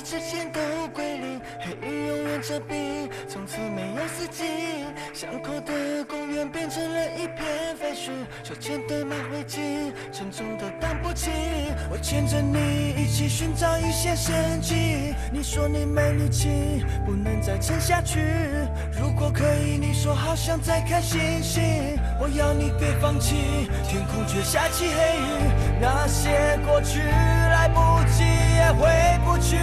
之间都归零，黑云永远遮蔽，从此没有四季。巷口的公园变成了一片废墟，手牵的马灰烬，沉重的荡不起。我牵着你一起寻找一些生机。你说你没力气，不能再撑下去。如果可以，你说好想再看星星。我要你别放弃，天空却下起黑雨。那些过去来不及也回不去。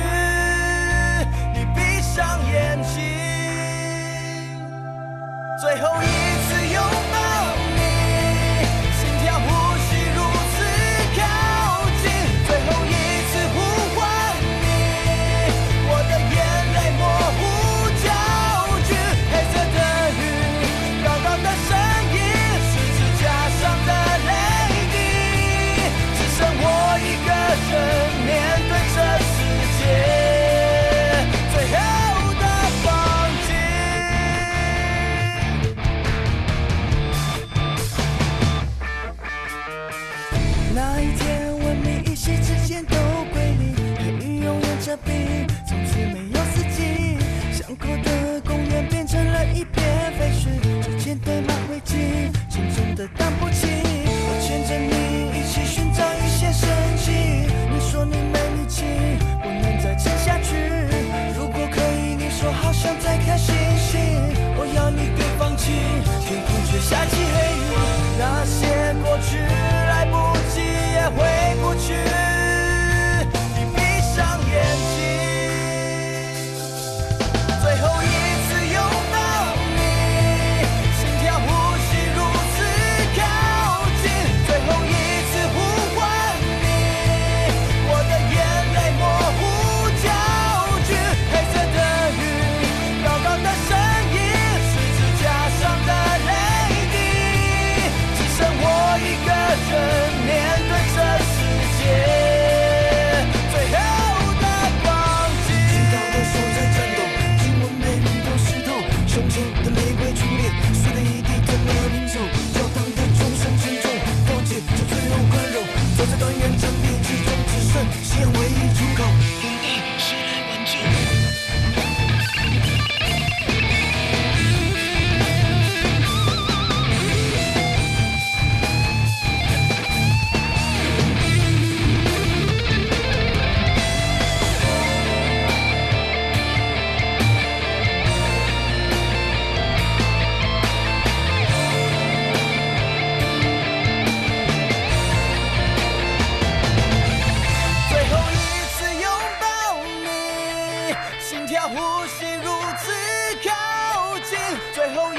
你闭上眼睛，最后一次拥抱你，心跳呼吸如此靠近，最后一次呼唤你，我的眼泪模糊焦距，黑色的雨，高高的声音，十字架上的泪滴，只剩我一个人面对这世界。那一天，文明一夕之间都归零，黑云永远遮蔽，从此没有四季。巷口的公园变成了一片废墟，手牵的马灰烬，沉重的荡不起。我牵着你一起寻找一些生机。你说你没力气，不能再撑下去。如果可以，你说好想再看星星。我要你别放弃，天空却下起黑雨。那些过去来不及也回不去，你闭上眼睛，最后一次拥抱你，心跳呼吸如此靠近，最后一次呼唤你，我的眼泪模糊焦距，黑色的雨，高高的声音，十字架上的泪滴，只剩我一个人面对这世界。最后的光景，听到的手在颤抖，亲吻被淋透湿透，胸前的玫瑰初恋，碎了一地怎么拼凑？教堂的钟声沉重，告诫这最后宽容，走在断垣残壁之中，只剩夕阳唯一出口。拥抱是来挽救。心跳呼吸如此靠近，最后一